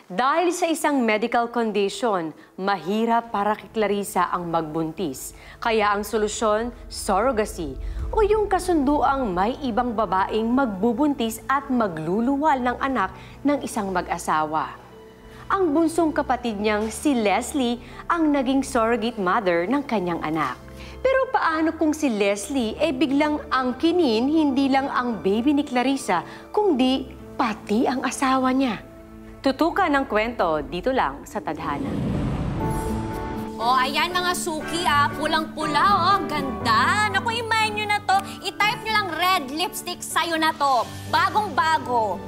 Dahil sa isang medical condition, mahirap para kay Clarissa ang magbuntis. Kaya ang solusyon, surrogacy, o yung kasunduang may ibang babaeng magbubuntis at magluluwal ng anak ng isang mag-asawa. Ang bunsong kapatid niyang si Leslie ang naging surrogate mother ng kanyang anak. Pero paano kung si Leslie biglang angkinin hindi lang ang baby ni Clarissa, kundi pati ang asawa niya? Tutukan ng kwento dito lang sa Tadhana. Oh, ayan mga suki pulang-pula ganda. Naku, imayin nyo na to. I-type nyo lang red lipstick sa'yo na to. Bagong-bago.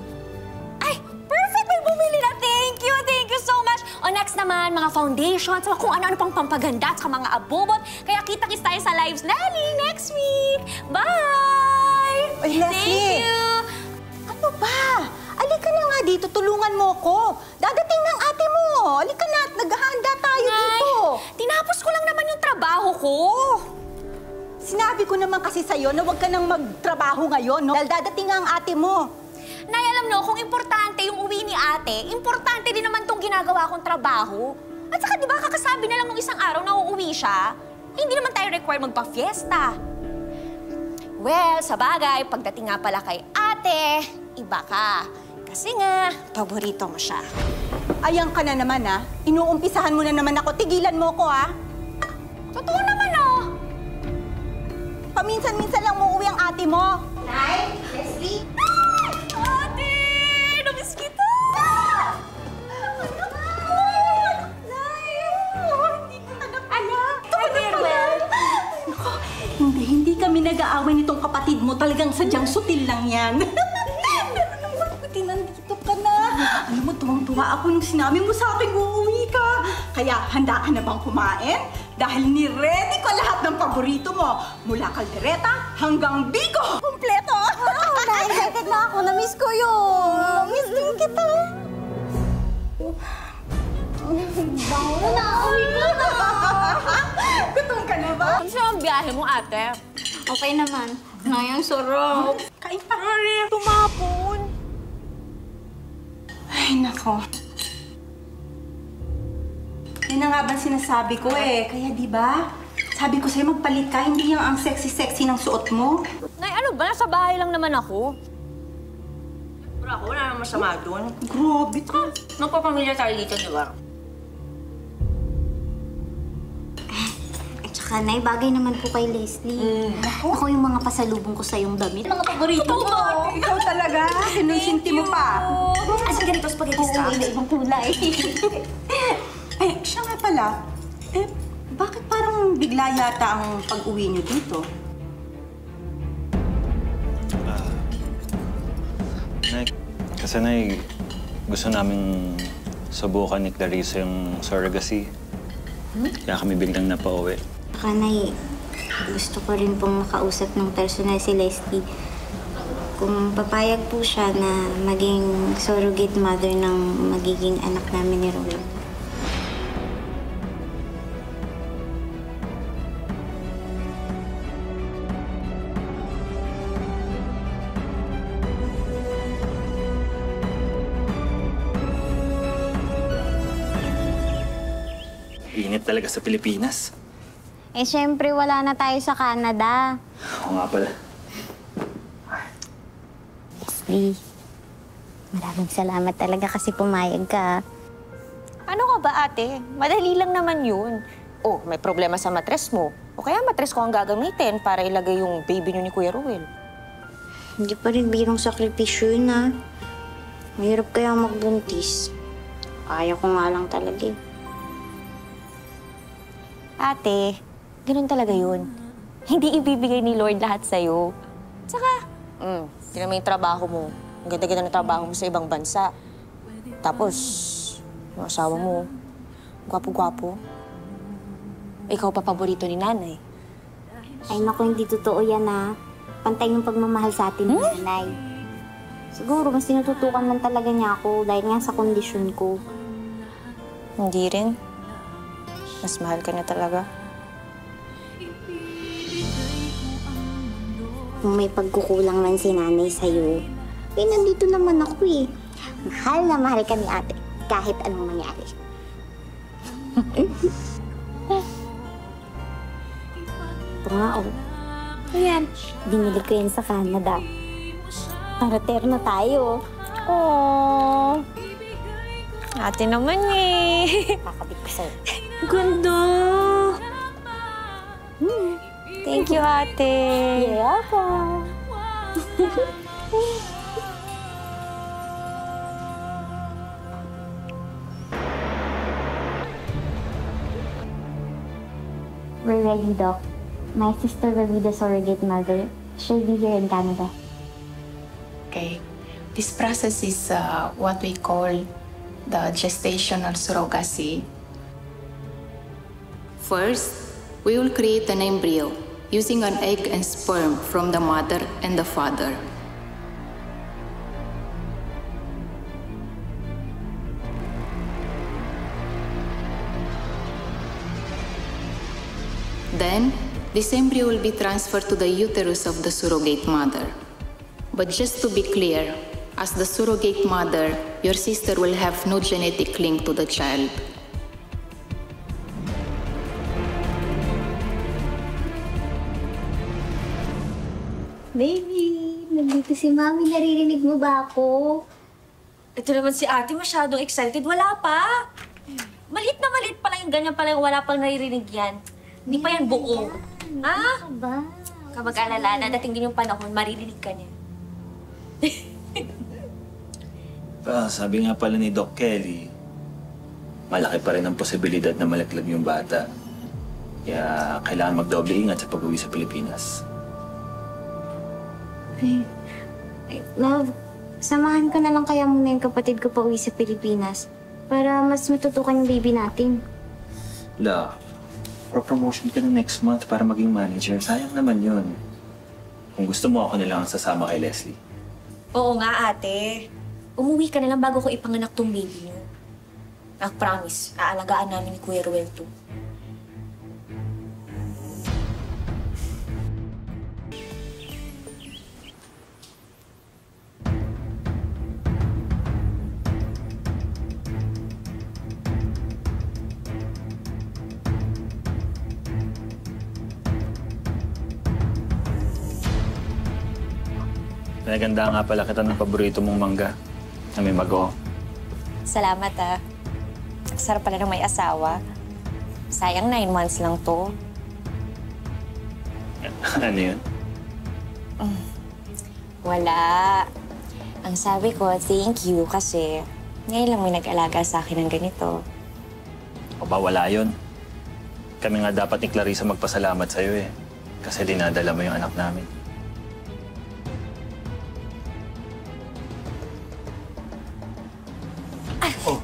Ay, perfect! May bumili na. Thank you so much. O next naman, mga foundations, kung ano-ano pang pampaganda at mga abubot. Kaya kita-kits tayo sa lives Lali next week. Bye! Oy, Leslie! Thank you! Ano ba? Alika na nga dito, tulungan mo ko. Dadating ng ate mo. Alika na at naghahanda tayo dito. Tinapos ko lang naman yung trabaho ko. Sinabi ko naman kasi sa'yo na huwag ka nang magtrabaho ngayon, no? Dahil dadating ang ate mo. Nay, alam no, kung importante yung uwi ni ate, importante din naman tong ginagawa kong trabaho. At saka, di ba, kakasabi na lang nung isang araw na uuwi siya, hindi naman tayo required magpa-fiesta. Well, sa bagay, pagdating nga pala kay ate, iba ka. Kasi nga, paborito mo siya. Ayan ka na naman, ha? Inuumpisahan mo na naman ako. Tigilan mo ko, ha? Totoo naman, Paminsan-minsan lang uuwi ang ate mo. Nay, Leslie? Ate! Namiss kita! Hindi kami nag-aaway nitong kapatid mo. Talagang sadyang sutil lang yan. Pero naman, pati nandito ka na. Alam mo, tuwang-tuwa ako nung sinabi mo sa akin uuwi ka. Kaya handa ka na bang kumain? Dahil ni-ready ko lahat ng paborito mo. Mula kaldereta hanggang biko. Kompleto! Na-excited na ako. Na-miss ko yun. Na-miss din kita. Bango na. Uwi ko na. Gutom ka na ba? Ano siya ang biyahe mo, ate? Okay naman. Ngayong sarap. Kain pa rin. Tumapon. Ay, nako. Yan na nga ba sinasabi ko Kaya di ba? Sabi ko sa'yo magpalit ka, hindi yung ang sexy-sexy ng suot mo. Nay, ano ba? Nasa bahay lang naman ako. Pero ako, wala namang masama doon. Grabe ka. Magpapamilya tayo dito, di ba? At saka, Nay, bagay naman po kay Leslie. Ako yung mga pasalubong ko sa yung damit. Mga paborito ko. Ikaw talaga. Sinusinti mo pa. Asan ganito spaghetti Oo, iba-ibang kulay. Siya nga pala. Bakit parang bigla yata ang pag-uwi niyo dito? Kasi gusto naming subukan ni Clarissa yung surrogacy. Kaya kami biglang napauwi. Saka, Nay, gusto ko rin pong makausap ng personal si Leslie. Kung papayag po siya na maging surrogate mother ng magiging anak namin ni Roel. Init talaga sa Pilipinas. Siyempre, wala na tayo sa Canada. Oo nga pala. Leslie, maraming salamat talaga kasi pumayag ka. Ano ka ba, ate? Madali lang naman yun. Oh, may problema sa matres mo. O kaya matres ko ang gagamitin para ilagay yung baby niyo ni Kuya Ruel. Hindi pa rin birong sakripisyo yun, ha? Mahirap kaya magbuntis. Ayaw ko nga lang talaga Ate, ganun talaga yun. Hindi ibibigay ni Lord lahat sa'yo. Tsaka, tingnan mo yung trabaho mo. Ang ganda-ganda ng trabaho mo sa ibang bansa. Tapos, yung asawa mo, gwapo-gwapo. Ikaw pa paborito ni nanay. Ay, naku, hindi totoo yan, ha? Pantay yung pagmamahal sa atin, nanay. Siguro, mas tinututukan man talaga niya ako dahil nga sa kondisyon ko. Hindi rin. Mas mahal ka na talaga. Kung may pagkukulang man si nanay sa'yo, nandito naman ako Mahal na mahal ka ni ate. kahit anong mangyari. Ito nga, oh. Ayan, binili ko yan sa Canada. Para terno tayo. Oh. Ate naman eh. Kakabit ko sa'yo. Ganda. Thank you, ate. You're welcome. We're ready, Doc. My sister will be the surrogate mother. She'll be here in Canada. Okay. This process is what we call the gestational surrogacy. First, we will create an embryo using an egg and sperm from the mother and the father. Then, this embryo will be transferred to the uterus of the surrogate mother. But just to be clear, as the surrogate mother, your sister will have no genetic link to the child. Baby, nandito si Mami. Naririnig mo ba ako? Ito naman si ate, masyadong excited. Wala pa. Maliit na maliit pa lang yung ganyan pala yung wala pang naririnig yan. Hindi pa yan buo. Ha? Ba? Kapag alala, nadating din yung panahon, maririnig ka niya. Sabi nga pala ni Doc Kelly, malaki pa rin ang posibilidad na malaglag yung bata. Kaya kailangan magdoble ingat sa pag-uwi sa Pilipinas. Love, samahan ko na lang kaya muna yung kapatid ko pa uwi sa Pilipinas para mas matutukan yung baby natin. Love, pro-promotion ka na next month para maging manager. Sayang naman yun. Kung gusto mo, ako na lang ang sasama kay Leslie. Oo nga, ate. Umuwi ka na lang bago ko ipanganak tong baby niyo. Promise, aalagaan namin ni Kuya Ruel to. Pinaganda nga pala kita ng paborito mong mangga na may mago. Salamat, ah. Sarap pala ng may asawa. Sayang 9 months lang to. Ano yun? Wala. Ang sabi ko, thank you kasi ngayon lang may nag-alaga sa akin ng ganito. O ba wala yun? Kami nga dapat ni Clarissa magpasalamat sa'yo eh. Kasi dinadala mo yung anak namin. Oh,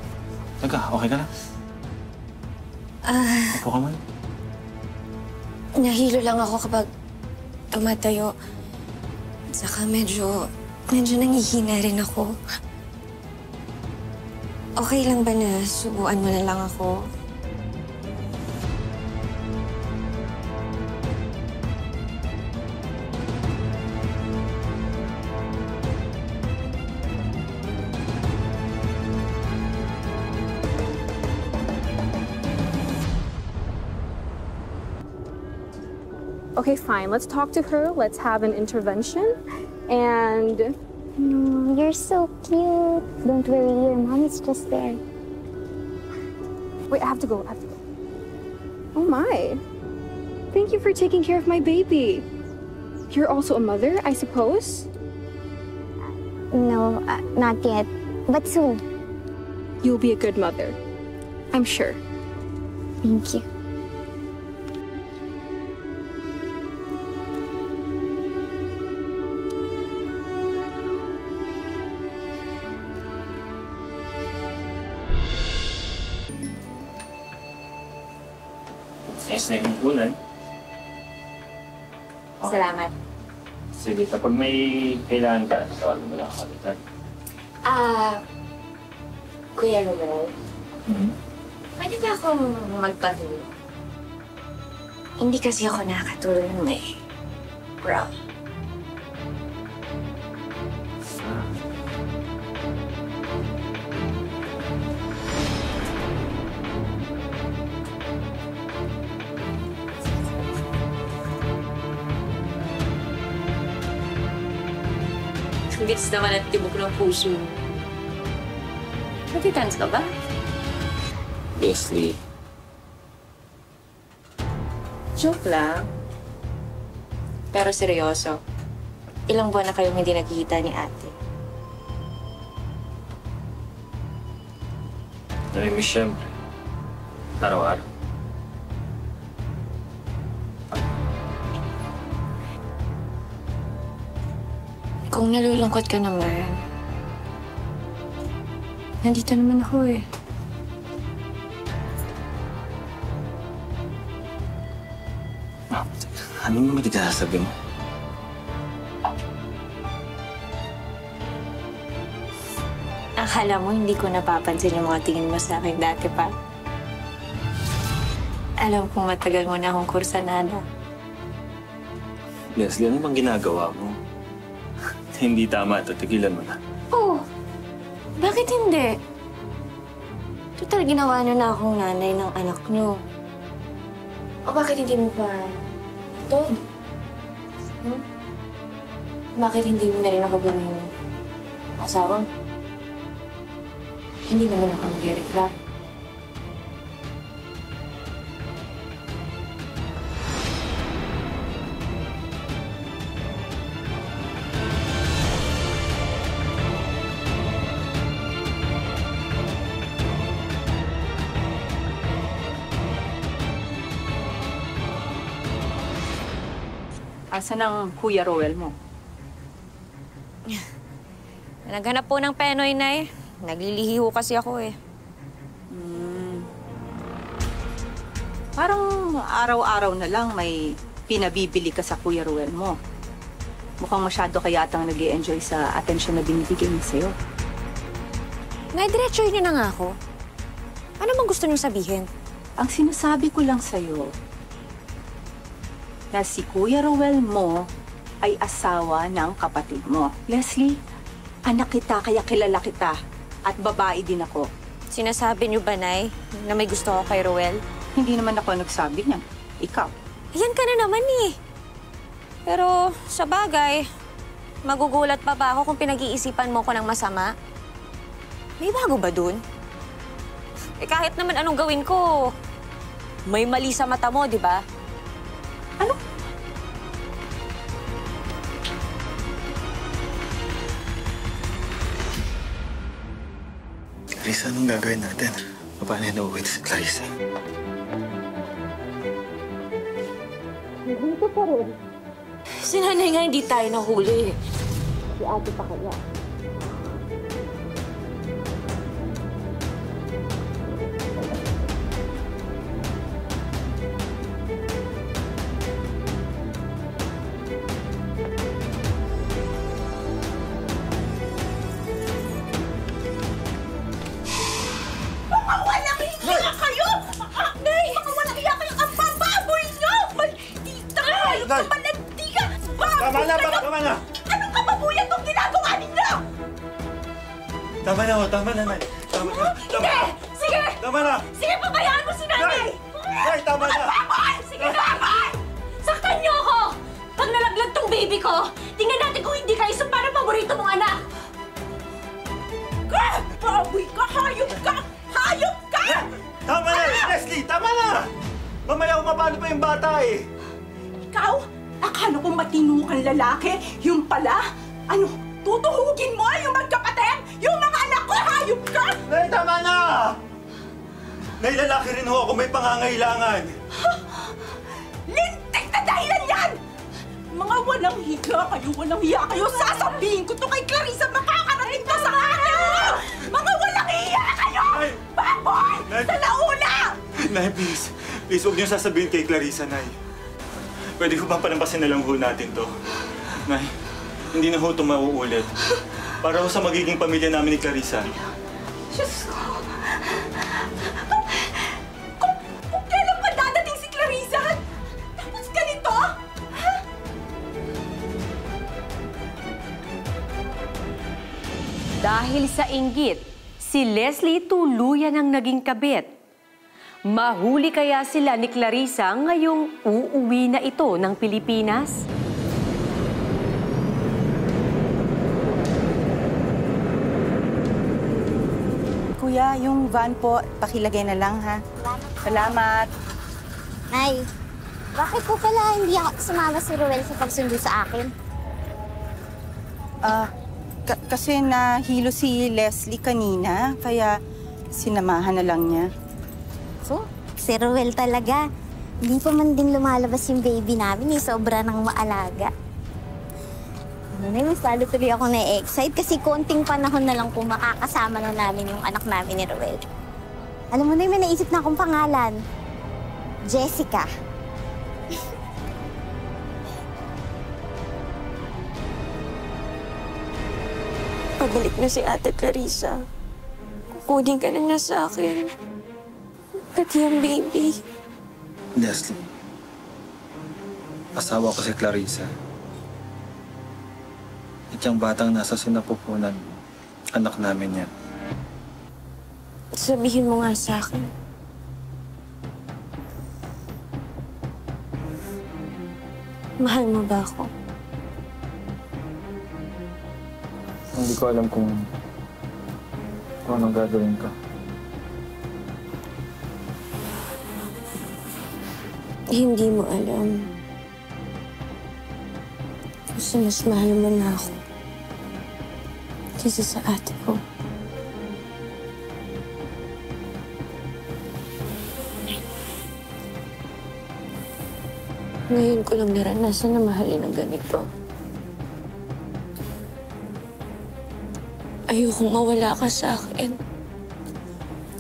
taga, okay ka na? Upo ka man. Nahilo lang ako kapag tumatayo. Saka medyo nangihina rin ako. Okay lang ba na subuan mo na lang ako? Okay, fine. Let's talk to her. Let's have an intervention. And You're so cute. Don't worry, your mom is just there. wait, I have to go. Oh my. Thank you for taking care of my baby. You're also a mother, I suppose? No, not yet. But soon. You'll be a good mother. I'm sure. Thank you. Yes na yung ulan. Salamat. Sige, kapag may kailangan ka, tawagan mo lang ako agad. Kuya Ruel, Mm-hmm. pwede ba akong magpatuloy? Hindi kasi ako nakakatulog ng may bro. Bilis naman at tibok ng puso. Nagtitans ka ba? Leslie, Joke lang. Pero seryoso, ilang buwan na kayong hindi nagkikita ni ate. namimiss siyempre. Araw-araw. Kung nalulungkot ka naman, nandito naman ako eh. Ano naman sasabi mo? Akala mo hindi ko napapansin yung mga tingin mo sa akin dati pa. Alam kong matagal mo na akong kursanada. Leslie, ano bang ginagawa mo? Hindi tama ito. Tigilan mo na. Oh, bakit hindi? Total, ginawa niyo na akong nanay ng anak niyo. O bakit hindi mo pa ito? Bakit hindi mo na rin ako gawin asawa? Hindi naman ako mag-reklamo. Asan ang Kuya Roel mo? Naghanap po ng penoy, Nay. Naglilihi ho kasi ako eh. Parang araw-araw na lang may pinabibili ka sa Kuya Roel mo. Mukhang masyado ka yatang nag-i-enjoy sa atensyon na binibigay niya sa'yo. Nay, diretsuhin niyo na nga ako. Ano bang gusto niyo sabihin? Ang sinasabi ko lang sa'yo, na si Kuya Roel mo ay asawa ng kapatid mo. Leslie, anak kita kaya kilala kita at babae din ako. Sinasabi niyo ba, Nay, na may gusto ako kay Roel? Hindi naman ako nagsabi niyan. Ikaw. Ayan ka na naman eh. Pero sa bagay, magugulat pa ba ako kung pinag-iisipan mo ko ng masama? May bago ba dun? Eh kahit naman anong gawin ko, may mali sa mata mo, di ba? Ano? Clarissa, anong gagawin natin? Paano yan uuwi si Clarissa? Si nanay nga hindi tayo nahuli. Si ate pa kaya. Tama na! Baka tama na! Anong kababuyan tong ginagawa ninyo? Tama na, tama na, Nay. Tama na. Hindi! Sige! Tama na! Sige, pabayaan mo si nanay! Nay, tama na! Baboy! Sige, baboy! Saktan niyo ako! Pag nalaglag tong baby ko, tingnan natin kung hindi ka isa para paborito mong anak! Ka! Baboy ka! Hayop ka! Hayop ka! Tama na! Leslie, tama na! Mamaya umapano pa yung bata eh! Ikaw? Akala ko matino kang lalaki? Yung pala? Ano? Tutuhugin mo yung magkapatid? Yung mga anak ko? Hayop ka! Nay, tama na! Nay, lalaki rin ho ako. May pangangailangan. Lintik na dahilan yan! Mga walang higa kayo, walang hiya kayo. Sasabihin ko to kay Clarissa, makakarating to sa ate mo! Mga walang hiya kayo! Nay! Baboy! Nay! Sa launa! Nay, please. Please, huwag niyo sasabihin kay Clarissa, Nay. Pwede ko bang palampasin na lang ho natin to? Nay, hindi na ho ito mauulit. Para ho sa magiging pamilya namin ni Clarissa. Diyos ko! Kung kailan pa dadating si Clarissa? Tapos ganito? Ha? Dahil sa inggit, si Leslie tuluyan ang naging kabit. Mahuli kaya sila ni Clarissa ngayong uuwi na ito ng Pilipinas? Kuya, yung van po, pakilagay na lang, ha? Salamat. Nay, bakit po pala hindi ako sumama si Ruel sa pagsundo sa akin? Kasi nahilo si Leslie kanina, kaya sinamahan na lang niya. So, si Ruel talaga. Hindi pa man din lumalabas yung baby namin, sobra nang maalaga. Nay, mas lalo tuloy ako na-excite kasi konting panahon na lang kung makakasama na namin yung anak namin ni Ruel. Alam mo, Nay, may naisip na akong pangalan. Jessica. Pabalik na si Ate Clarissa. Kukunin ka na niya sa akin. Pati yung baby. Leslie, asawa ko si Clarissa. At yung batang nasa sinapupunan, anak namin yan. Sabihin mo nga sa akin. Mahal mo ba ako? Hindi ko alam kung anong gagawin ka. Hindi mo alam. Kasi mas mahal mo na ako kaysa sa ate ko. Ngayon ko lang naranasan na mahalin ng ganito. Ayokong mawala ka sa akin.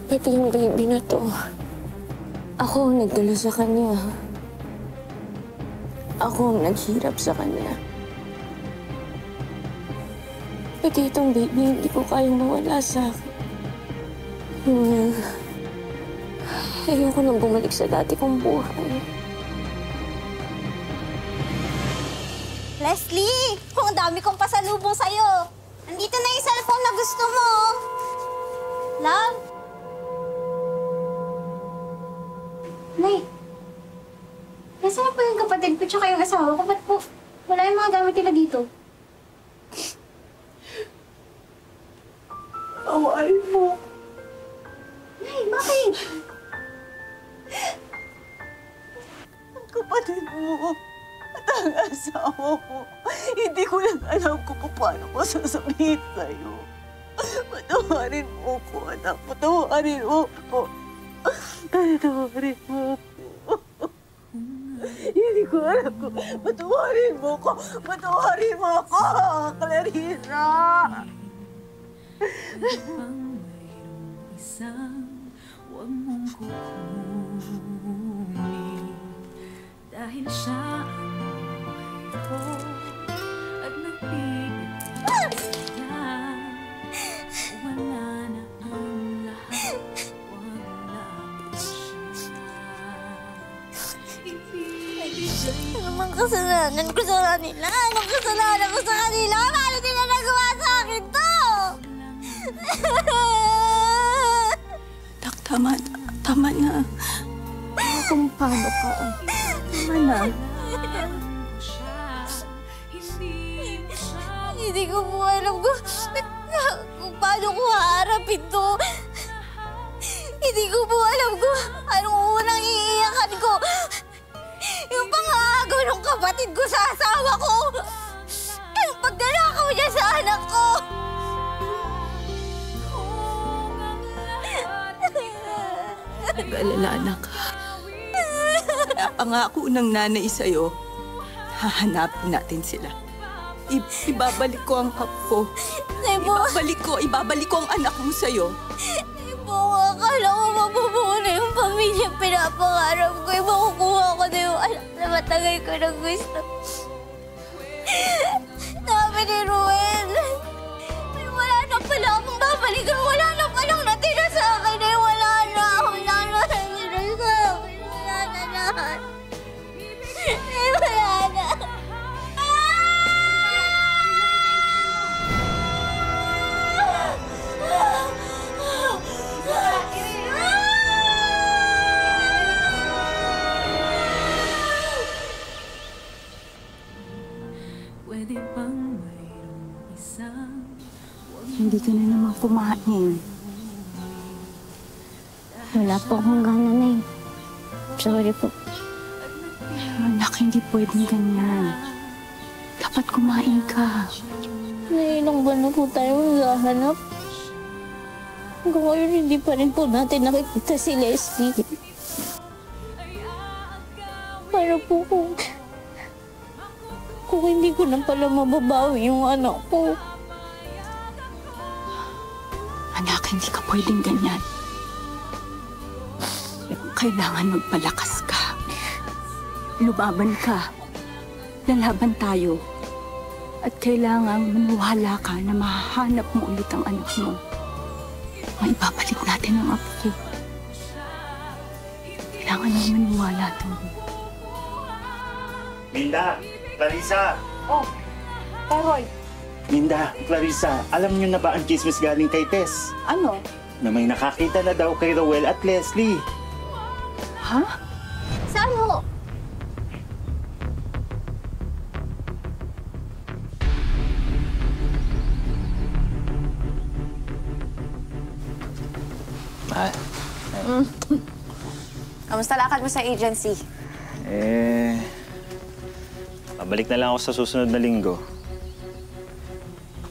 Pati yung baby na to. Ako ang nagdala sa kanya. Ako ang naghirap sa kanya. Pati itong baby, hindi ko kayang mawala sa akin. Ayoko nang bumalik sa dati kong buhay. Leslie! Ang dami kong pasalubong sa'yo. Nandito na yung cellphone na gusto mo. Love? Nay, nasaan po yung kapatid ko tsaka yung asawa ko? Ba't po wala yung mga gamit nila dito? Awain mo. Nay, bakit? Ang kapatid mo at ang asawa ko. Hindi ko lang alam kung paano ko sasabihin sa'yo. Patawarin mo ko, anak. Patawarin mo ko. Patawarin mo ko. Hindi ko alam kung patawarin mo ko. Patawarin mo ko, Clarissa. Huwag mong kukunin dahil siya ang buhay ko at nagbibigay saya. Wala na ang lahat, wala siya. Anong kasalanan ko sa kanila? Anong kasalanan ko sa kanila? Paano nila nagawa sa akin to? Tak, tama na. Kung paano ka. Tama na. Hindi ko po alam kung paano ko haharapin to. Hindi ko po alam kung anong unang iiyakan ko. Yung pangagaw ng kapatid ko sa asawa ko. Yung pagdalakaw niya sa anak ko. Nag-alala, anak. Napangako ng nanay sa'yo. Hahanapin natin sila. Ibabalik ko ang cup ko. Ibabalik ko ang anak mo sa'yo. Akala ko mabubuo na yung pamilyang pinapangarap ko. Makukuha ko na yung anak na matagal ko na gusto. Sabi ni Ruel, wala na pala akong babalikan. Wala na palang natira sa akin. Wala na. Wala na natira sa akin. Wala na lahat. Wala na. Pwede bang mayroong isang Hindi ka na naman kumain. Wala po akong gana na eh. Sorry po. Anak, hindi pwedeng ganyan. Dapat kumain ka. Ilang buwan na po tayo maghahanap. Hanggang ngayon, hindi pa rin po natin nakikita si Leslie. Para po kung hindi ko na pala mababawi yung anak ko. Anak, hindi ka pwedeng ganyan. Kailangan magpalakas ka. Lumaban ka. Lalaban tayo. At kailangan maniwala ka na mahahanap mo ulit ang anak mo. Maibabalik natin ang apo ko. Kailangan mo maniwala doon. Minda! Clarissa! Oh, Taroy. Minda, Clarissa, alam niyo na ba ang chismis galing kay Tess? Ano? Na may nakakita na daw kay Rowel at Leslie. Ha? Saan ho? Kamusta lakad mo sa agency? Pabalik na lang ako sa susunod na linggo.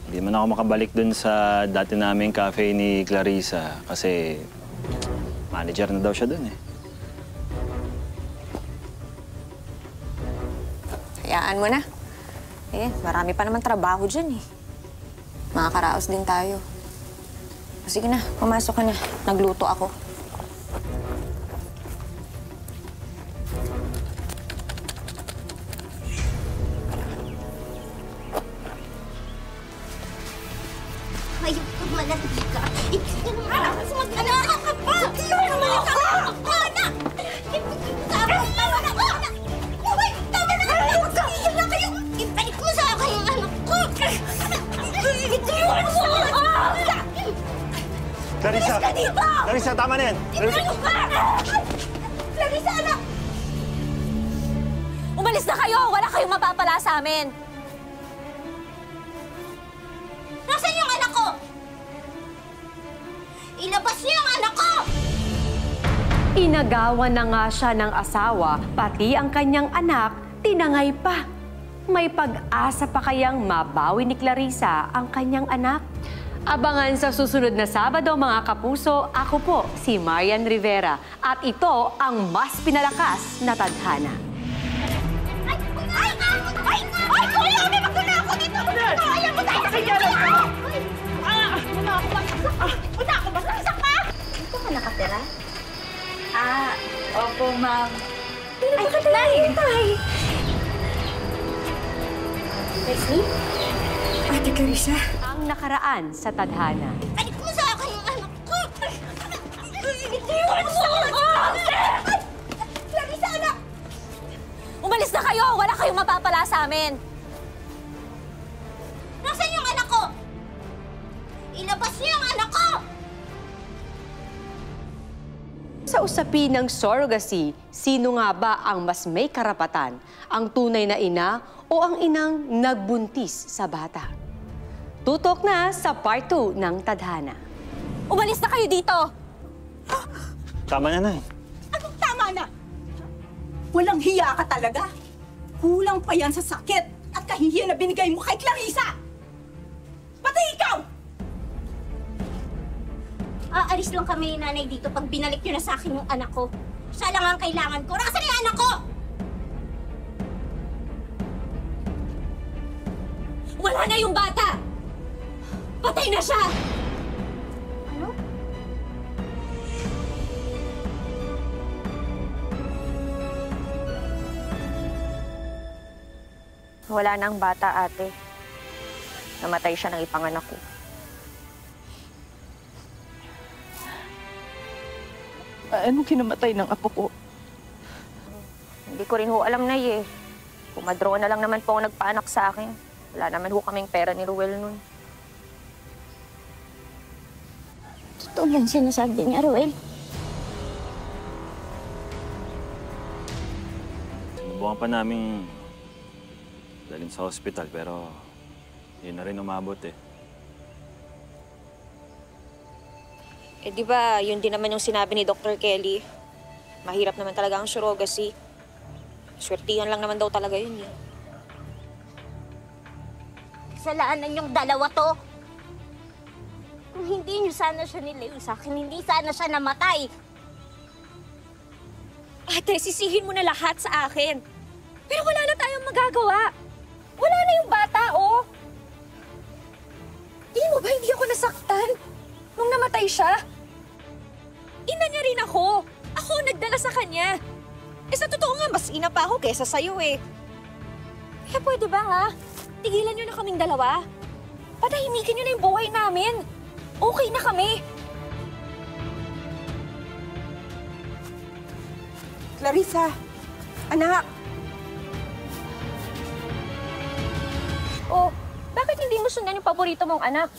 Hindi man ako makabalik dun sa dati naming cafe ni Clarissa kasi manager na daw siya dun eh. Hayaan mo na. Marami pa naman trabaho dyan eh. Makakaraos din tayo. O sige na, pumasok ka na. Nagluto ako. Ayun, malandi ka. Anak, mag-anak ka pa! Anak ka! Anak! Tama na! Iyon na kayo! Ibalik mo sa akin ang anak ko! Itiwan mo! Clarissa! Clarissa, tama na yan! Clarissa, anak! Umalis na kayo! Wala kayong mapapala sa amin! Nasaan yung anak ko? Ilabas niyo ang anak ko! Inagawan na nga siya ng asawa, pati ang kanyang anak, tinangay pa. May pag-asa pa kayang mabawi ni Clarissa ang kanyang anak? Abangan sa susunod na Sabado, mga kapuso. Ako po, si Marian Rivera. At ito ang mas pinalakas na tadhana. Ay! Kuya! May magdala ako dito! Ayaw mo tayo! Wala ako basagsak ka! Dito ka nakatira? Opo, ma'am. Ay, bakit tayo? Leslie? Ate Clarissa? Ang nakaraan sa tadhana. Balik mo sa akin yung anak ko! Itiwan mo sa akin! Clarissa, anak! Umalis na kayo! Wala kayong mapapala sa amin! Nasaan yung anak ko? Ilabas niyo yung anak ko! Sa usapin ng surrogacy, sino nga ba ang mas may karapatan? Ang tunay na ina o ang inang nagbuntis sa bata? Tutok na sa part 2 ng tadhana. Umalis na kayo dito! Tama na, Nay. Anong tama na? Walang hiya ka talaga. Kulang pa yan sa sakit at kahihiyan na binigay mo kay Clarissa. Pati ikaw! Aalis lang kami ni nanay dito pag binalik niyo na sa akin yung anak ko. Siya lang ang kailangan ko. Nasaan yung anak ko? Wala na yung bata! Patay na siya! Ano? Wala na ang bata, ate. Namatay siya ng ipanganak ko. Anong kinamatay ng apo ko? Hindi ko rin ho alam na eh. Pumadro na lang naman po ako nagpaanak sa akin. Wala naman ho kaming pera ni Ruel nun. Totoo yan sinasabi niya, Ruel. Sinubukan pa namin dalhin sa hospital pero yun na rin umabot eh. Eh, di ba, yun din naman yung sinabi ni Dr. Kelly. Mahirap naman talaga ang surrogacy. Swertihan lang naman daw talaga yun eh. Kasalanan yung dalawa to. Kung hindi niyo sana siya nilayo sa akin, hindi sana siya namatay. Ate, sisihin mo na lahat sa akin. Pero wala na tayong magagawa. Wala na yung bata, oh. Tingin mo ba hindi ako nasaktan nung namatay siya? Ina niya rin ako. Ako nagdala sa kanya. Eh sa totoo nga, mas ina pa ako kesa sa'yo eh. Kaya pwede ba ha? Tigilan niyo na kaming dalawa. Patahimikin niyo na yung buhay namin. Okay na kami. Clarissa, anak. Oh, bakit hindi mo sundan yung paborito mong anak?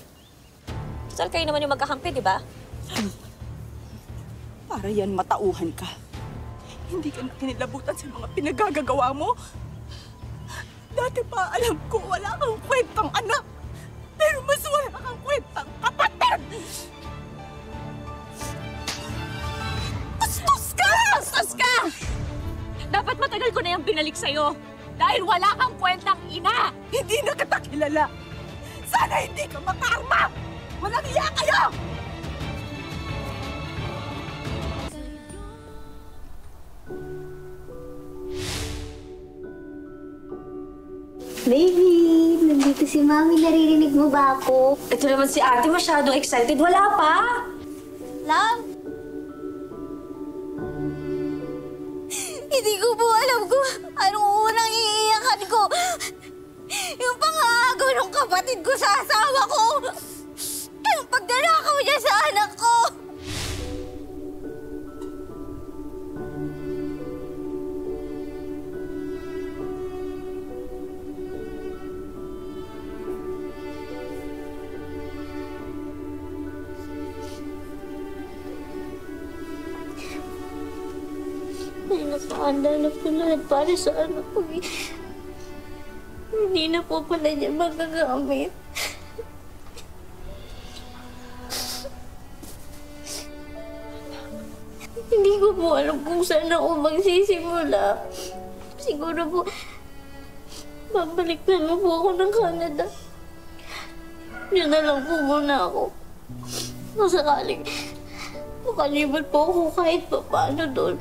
Saan kayo naman yung magkakampi, di ba? Para yan matauhan ka. Hindi ka na kinilabutan sa mga pinagagagawa mo. Dati pa alam ko wala kang kwentang anak. Pero mas wala kang kwentang kapatid! Bastos ka! Bastos ka! Dapat matagal ko na yung binalik sa'yo. Dahil wala kang kwentang ina! Hindi na kita kilala. Sana hindi ka makarma! Walang iya kayo! Baby, nandito si Mami. Naririnig mo ba ako? Ito naman si ate masyadong excited. Wala pa! Love? Hindi ko po alam kung anong unang iiyakan ko. Yung pangagaw ng kapatid ko sa asawa ko. Yung pagdanakaw niya sa anak ko. Ay, nakaanda na po lahat para sa anak ko. Hindi na po pala niya magagamit. Hindi ko po alam kung saan ako magsisimula. Siguro po, babalik na po ako ng Canada. Yun na lang po muna ako. Kung sakaling makalibat po ako kahit pa paano doon.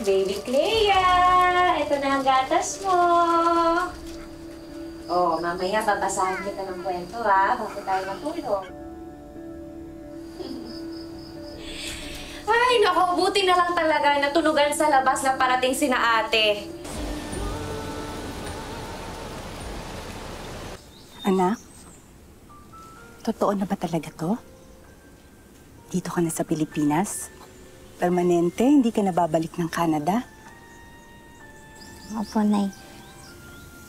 Baby Clea, ito na ang gatas mo. Oh, mamaya babasahin kita ng kwento ha, bago tayo matulog. Ay, naku, buti na lang talaga natunugan sa labas na parating sina ate. Anak, totoo na ba talaga to? Dito ka na sa Pilipinas? Permanente, hindi ka na babalik ng Canada? Opo, Nay.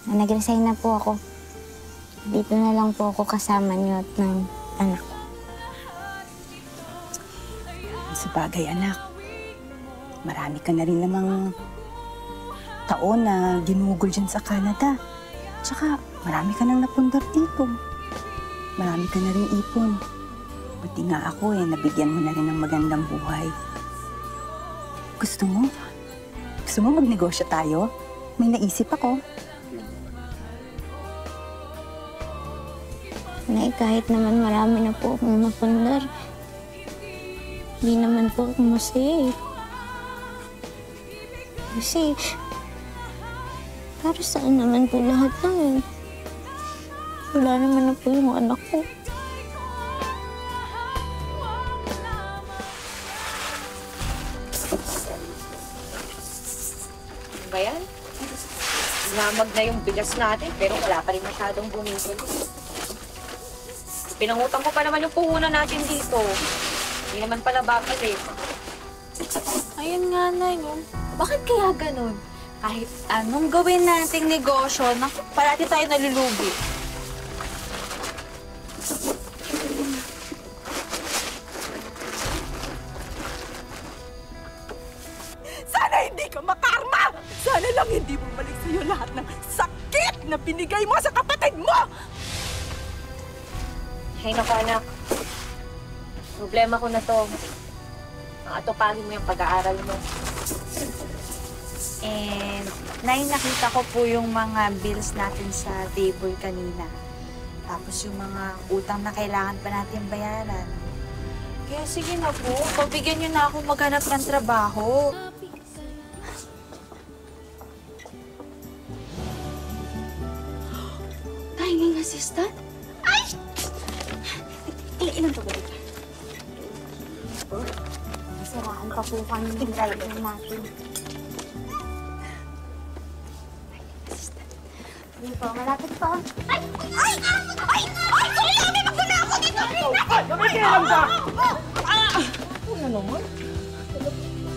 Nag-resign na po ako. Dito na lang po ako kasama niyo at ng anak ko. Sa bagay, anak. Marami ka na rin namang taon na ginugol dyan sa Canada. Tsaka, marami ka nang napundar dito. Marami ka na rin ipon. Buti nga ako nabigyan mo na rin ng magandang buhay. Gusto mo? Gusto mo magnegosyo tayo? May naisip ako. Nay, kahit naman marami na po akong napundar, hindi naman po ako masaya eh. Kasi, para saan naman po lahat lang eh. Wala naman na po yung anak ko. Ba yan? Namag na yung bigas natin, pero wala pa rin masyadong bumibili. Pinangutang ko pa naman yung puhunan natin dito. Hindi naman pala babalik. Ayun nga, Nay, no? Bakit kaya ganun? Kahit anong gawin nating negosyo, parati tayo nalulugi. hindi mo balik sa'yo lahat ng sakit na binigay mo sa kapatid mo! Hay naku, anak. Problema ko na to. Atupagin mo yung pag-aaral mo. And, Nay, nakita ko po yung mga bills natin sa table kanina. Tapos yung mga utang na kailangan pa natin bayaran. Kaya sige na po, pabigyan niyo na ako maghanap ng trabaho. Dining assistant? Ay! Ilan to ba dito? Nasiraan pa po kami ng driver natin. Hindi po, malapit po. Ay! Ay! Ay! Ay! Kailangan may maguna ako dito! Ay! Nakikialam ka! Ano naman?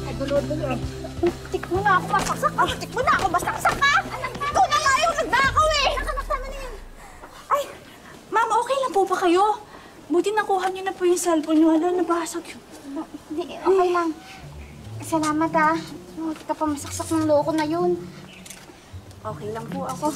Ay, dulo-dulo. Tik mo na ako masaksak ka! Tik mo na ako masaksak ka! Ikaw na nga yung nagnakaw eh! Nakanak naman na yan. Ay! Ma'am, okay lang po ba kayo? Buti nakuha niyo na po yung cellphone niyo. Wala, nabasag yun. Hindi, okay lang. Salamat ah. Hindi ka pa masaksak ng loko na yun. Okay lang po ako.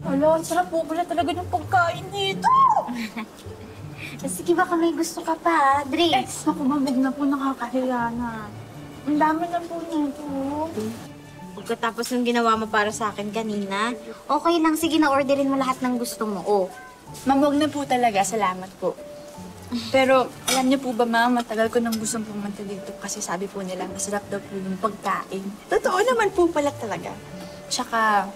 Ala, ang sarap po pala talaga ng pagkain dito! Sige, baka may gusto ka pa, Drinks. Naku, mamig na po, nakakahiya na. Ang dami na po nito. Pagkatapos ng ginawa mo para sa akin kanina, okay lang. Sige, na-orderin mo lahat ng gusto mo. Oh. Ma'am, huwag na po talaga. Salamat po. Pero, alam niyo po ba, ma'am, matagal ko nang gustong pumunta dito kasi sabi po nila, masarap daw po yung pagkain. Totoo naman po pala talaga. Tsaka,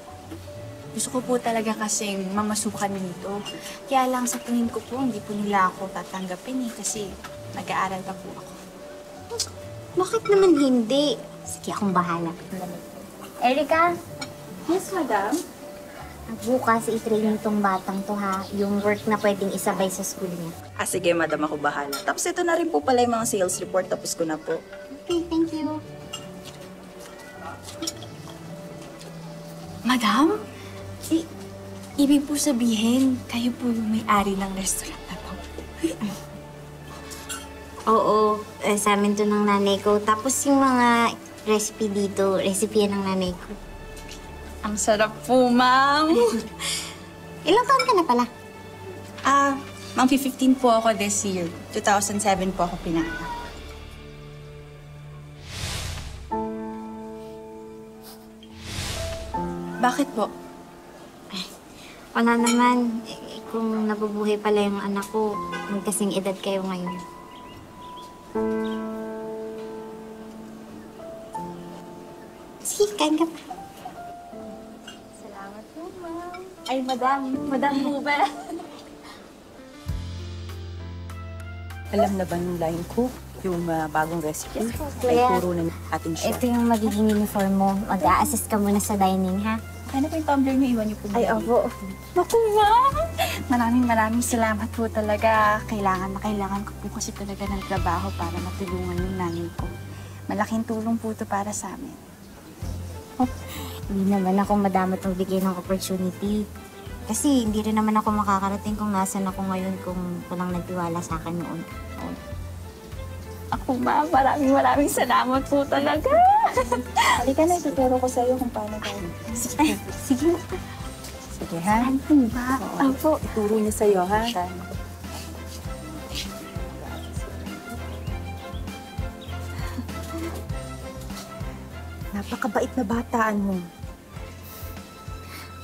gusto ko po talaga kasing mamasukan dito. Kaya lang sa tingin ko po, hindi po nila ako tatanggapin kasi nag-aaral pa po ako. Bakit naman hindi? Sige, akong bahala. Erika? Yes, madam? Bukas i-train tong batang to ha. Yung work na pwedeng isabay sa school niya. Ah, sige, madam, ako bahala. Tapos ito na rin po pala yung mga sales report. Tapos ko na po. Okay, thank you. Madam? Ibig po sabihin, kayo po yung may-ari ng restaurant na to. Oo, sa amin to ng nanay ko. Tapos yung mga recipe dito, recipe yan ng nanay ko. Ang sarap po, ma'am. Ilang taon ka na pala? Ma'am, 15 po ako this year. 2007 po ako pinanganak. Bakit po? Wala naman. Kung nabubuhay pala yung anak ko, magkasing edad kayo ngayon. Sige, kain ka pa. Salamat po, ma'am. Ay, madam. Madam po ba? Alam na ba ng line ko yung bagong recipe? Ay, Kuya. turo na atin siya. Ito yung magiging uniform mo. Mag-a-assist ka muna sa dining, ha? Ano po yung tumbler niyo? Iwan niyo po. Ay, opo. Naku, ma'am! Maraming salamat po talaga. Kailangan ko po kasi talaga ng trabaho para matulungan yung nanay ko. Malaking tulong po ito para sa amin. Hindi naman ako madamot magbigay ng opportunity. Kasi hindi rin naman ako makakarating kung nasan ako ngayon kung walang nagtiwala sa akin noon. Ako, ma'am, maraming salamat po talaga. Halika na, ituturo ko sa'yo kung paano gawin. Sige. Sige, ha? Saan po ba? Opo. Ituro niya sa'yo, ha? Napakabait na bataan mo.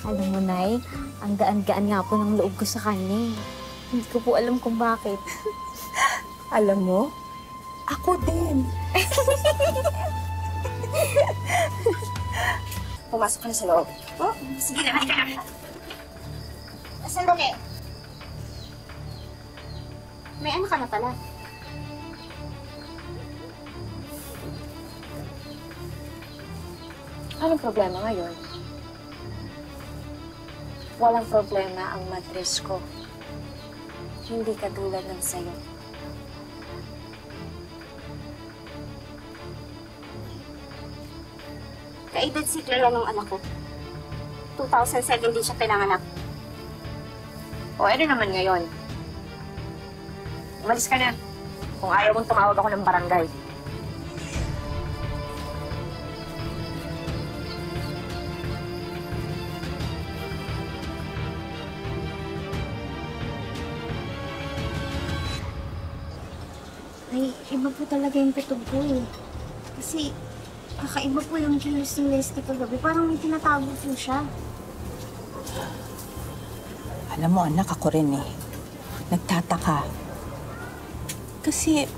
Alam mo, Nay, ang gaan-gaan nga po ng loob ko sa kanya. Hindi ko po alam kung bakit. Alam mo, ako din. Pumasok ka na sa loob. Oh, sige na. Sandali. May ano ka na pala? Anong problema ngayon? Walang problema ang matres ko. Hindi katulad ng sayo. Kaedad si Clara ng anak ko. 2017 siya pinanganak. O ano naman ngayon? Umalis ka na. Kung ayaw mong tumawag ako ng barangay. Ay, iba po talaga yung tutog ko eh. Kasi, kakaiba po yung kilos ni Leslie kagabi. Parang may tinatago po siya. Alam mo, anak, ako rin eh. Nagtataka. Kasi,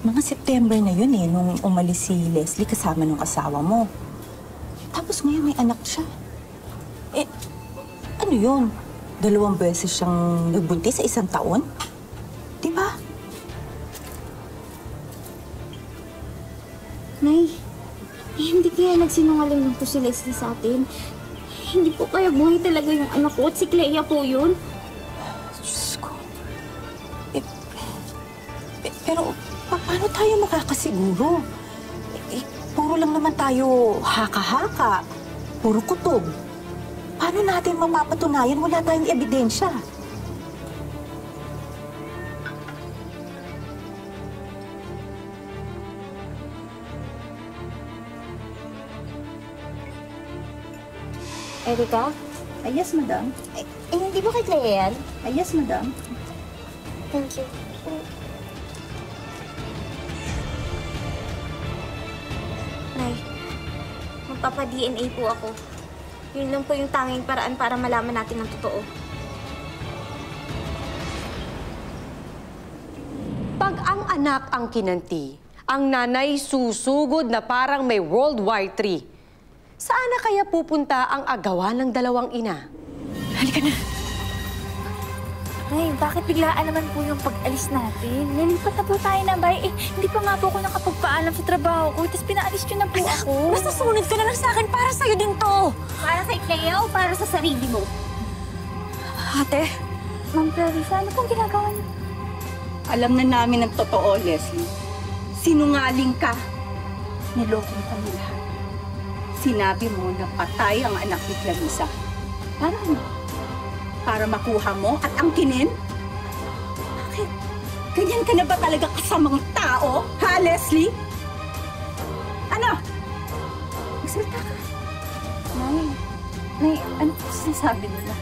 mga September na yun eh, nung umalis si Leslie kasama ng asawa mo. Tapos ngayon may anak siya. Eh, ano yun? 2 beses siyang nagbuntis sa 1 taon? Diba? Nay, hindi kaya nagsinungaling lang po si Leslie sa atin. Hindi po kaya buhay talaga yung anak ko at si Clea po yun. Diyos ko. Pero paano tayo makakasiguro? Puro lang naman tayo haka-haka. Puro kutob. Paano natin mapapatunayan? Wala tayong ebidensya. Erica? Ay, yes, madam. Hindi ba kay Clea yan? Ay, yes, madam. Thank you. Nay, magpapa-DNA po ako. Yun lang po yung tanging paraan para malaman natin ang totoo. Pag ang anak ang kinanti, ang nanay susugod na parang may World War III. Saan na kaya pupunta ang agawan ng 2 ina? Halika na. Nay, bakit biglaan naman po yung pag-alis natin? Nilipat na po tayo ng bahay. Hindi pa nga po ako nakapagpaalam sa trabaho ko. Tapos pinaalis nyo na po ako. Basta sumunod ka na lang sa akin para sa'yo din to. Para kay Clea o para sa sarili mo? Ate, Ma'am Clarissa, ano pong ginagawa niyo? Alam na namin ang totoo, Leslie. Sinungaling ka. Niloko mo kami lahat. Sinabi mo na patay ang anak ni Clarissa. Para ano? Para makuha mo at angkinin? Bakit? Ganyan ka na ba talaga kasamang tao? Ha, Leslie? Ano? Magsalita ka. Nay, ano po sinasabi nila?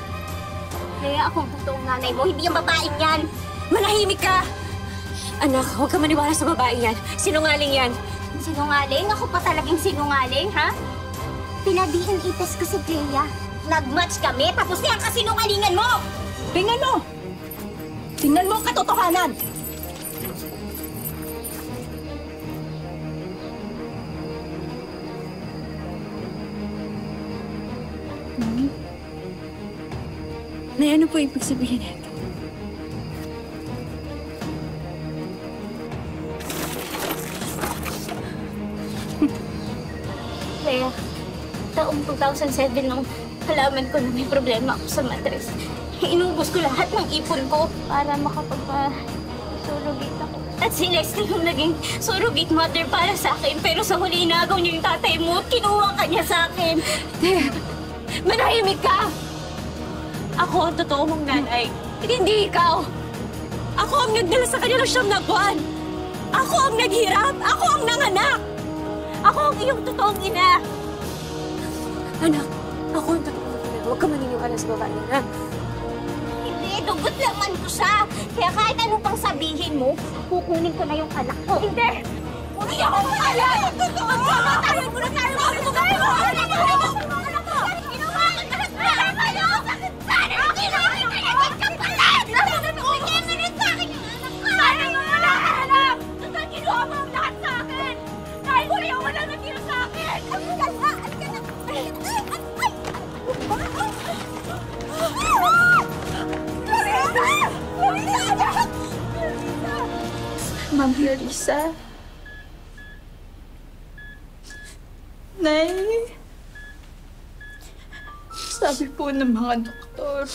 Clea, ako ang totoong nanay mo, hindi yung babaeng yan! Manahimik ka! Anak, huwag ka maniwala sa babae yan. Sinungaling yan. Sinungaling? Ako pa talagang sinungaling, ha? Pina-DNA test ko si Clea. Nag-match kami, tapos niya ang kasinungalingan mo! Tingnan mo! Tingnan mo ang katotohanan! Nay, ano po ibig sabihin nito? Clea, taong 2007 nung halaman ko na may problema ako sa matres. Inubos ko lahat ng ipon ko para makapagpa-surrogate ako. At si Leslie yung naging surrogate mother para sa akin. Pero sa huli, inagaw niya yung tatay mo at kinuha ka niya sa akin. Manahimik ka! Ako ang totoo mong nanay. Hindi ikaw. Ako ang nagdala sa kanya ng 9 na buwan. Ako ang naghirap. Ako ang nanganak. Ako ang iyong totoong ina. Anak, ako ang totoong ina. Huwag ka maniniwala sa babae yan, ha? Hindi, dugot laman ko siya. Kaya kahit ano pang sabihin mo, kukunin ko na yung anak ko. Hindi! Hindi ako alam! Magkamatayan mo na tayo! Magkamatayan mo! Ma'am Clarissa? Nay? Sabi po ng mga doktor,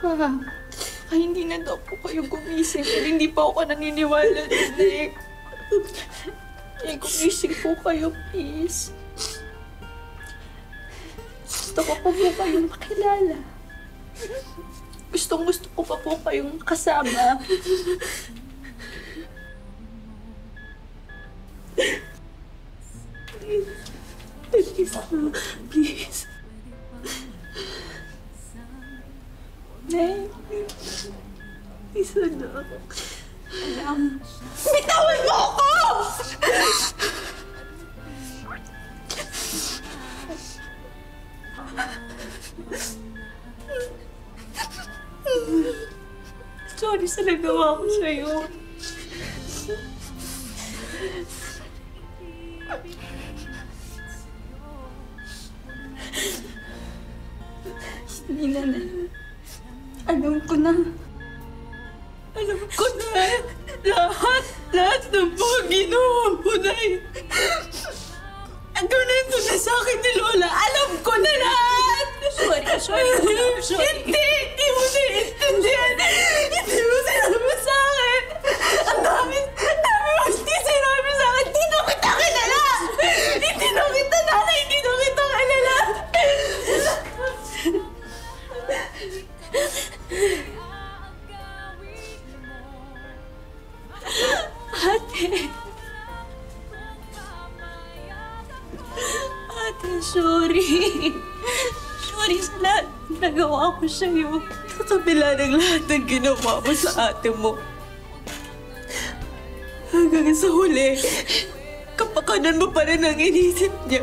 baka hindi na daw po kayo gumising. Pero hindi pa ako naniniwala din eh. Gumising po kayo, please. Gusto ko pa po kayong makilala. Gustong-gusto ko pa po kayong kasama. Please, please. Nay, please, anak. Alam, bitawan mo ako! Sorry sa nagawa ko sa'yo. Hindi na. Alam ko na. Alam ko na. Lahat ng mga ginawa mo na ang gawin mo na sa akin ni Lola. Alam ko na lahat! Sorry. Hindi mo naiintindihan. Hindi mo sinabi sa akin. Ang dami mo hindi sinabi sa akin. Hindi na kita kilala. Hindi na kita nanay. Hindi na kita kilala. Ate, sorry. Sorry sa lahat ng nagawa ko sa'yo. Sa kabila ng lahat ng ginawa mo sa ate mo. Hanggang sa huli, kapakanan mo pa rin ang inisip niya.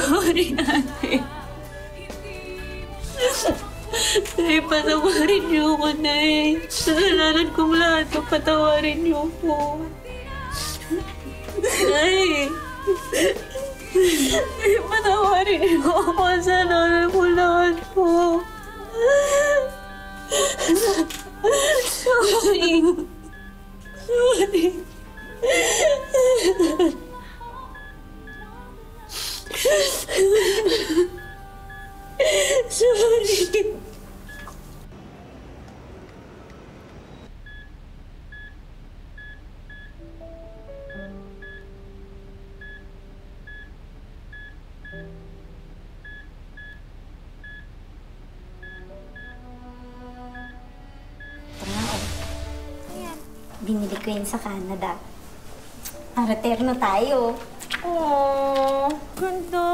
Sorry, ate. Nay, patawarin niyo ako, Nay. Kasalanan kong lahat, patawarin niyo ako. Nay! Nay, patawarin niyo ako. Kasalanan ko lahat po. Sorry. Sorry. Binili ko yun sa Canada. Para terno tayo. Oh, ganda.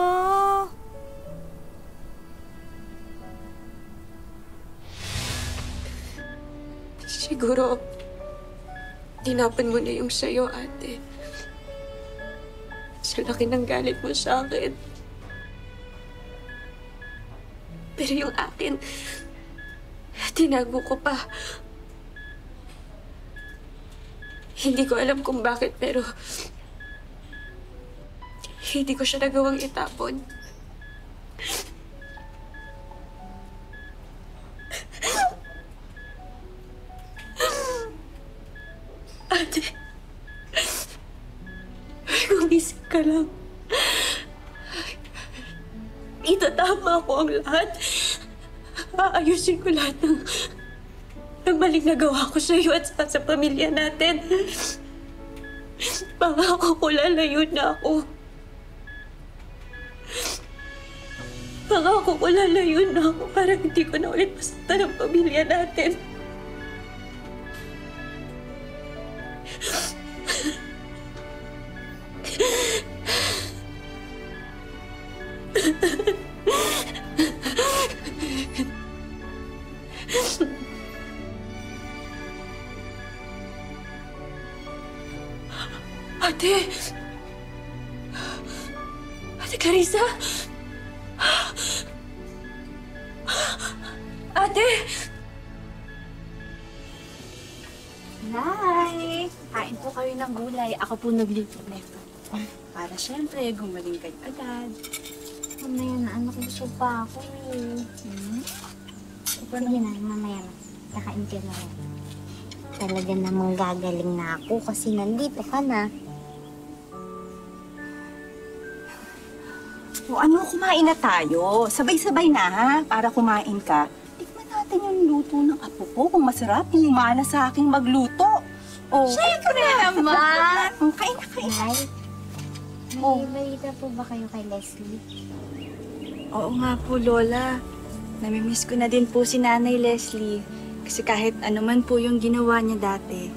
Siguro, tinapan mo na yung sa'yo, ate. Sa laki ng galit mo sa akin. Pero yung akin, tinago ko pa. Hindi ko alam kung bakit, pero hindi ko siya nagawang itapon. Ate, gumising ka lang. Itatama ko ang lahat. Aayusin ko lahat ng maling nagawa ko sa'yo at sa pamilya natin. Pangako ko, lalayo na ako. Pangako ko, lalayo na ako para hindi ko na ulit masaktan ang pamilya natin. Ate! Ate Carissa! Ate! Nay! Kain po kayo ng gulay. Ako po naglito nito. Para syempre, gumaling kayo agad. Mamaya na, anak, gusto pa ako eh. Sige na, mamaya na. Kakain ka na rin. Talaga namang gagaling na ako kasi nandito ka na. O ano, kumain na tayo. Sabay-sabay na ha, para kumain ka. Tikman natin yung luto ng apo ko. Kung masarap, himala sa aking magluto. Oh. Siyempre naman! Kain na, kain na. May balita po ba kayo kay Leslie? Oo nga po, Lola. Namimiss ko na din po si Nanay Leslie. Kasi kahit ano man po yung ginawa niya dati,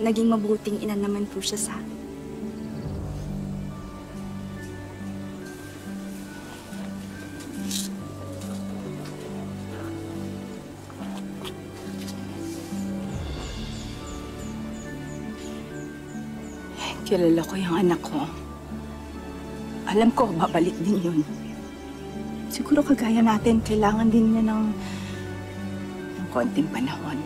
naging mabuting ina naman po siya sa akin. Kilala ko yung anak ko. Alam ko, babalik din yun. Siguro kagaya natin, kailangan din niya ng konting panahon.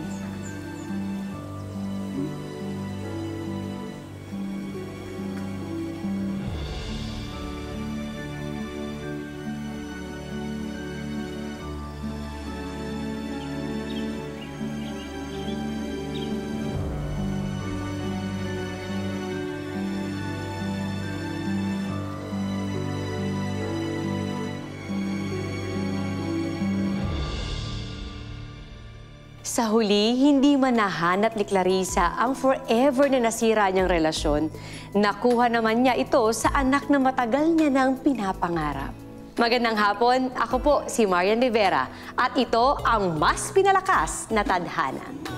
Sa huli, hindi man nahanap ni Clarissa ang forever na nasira niyang relasyon. Nakuha naman niya ito sa anak na matagal niya nang pinapangarap. Magandang hapon, ako po si Marian Rivera at ito ang mas pinalakas na tadhana.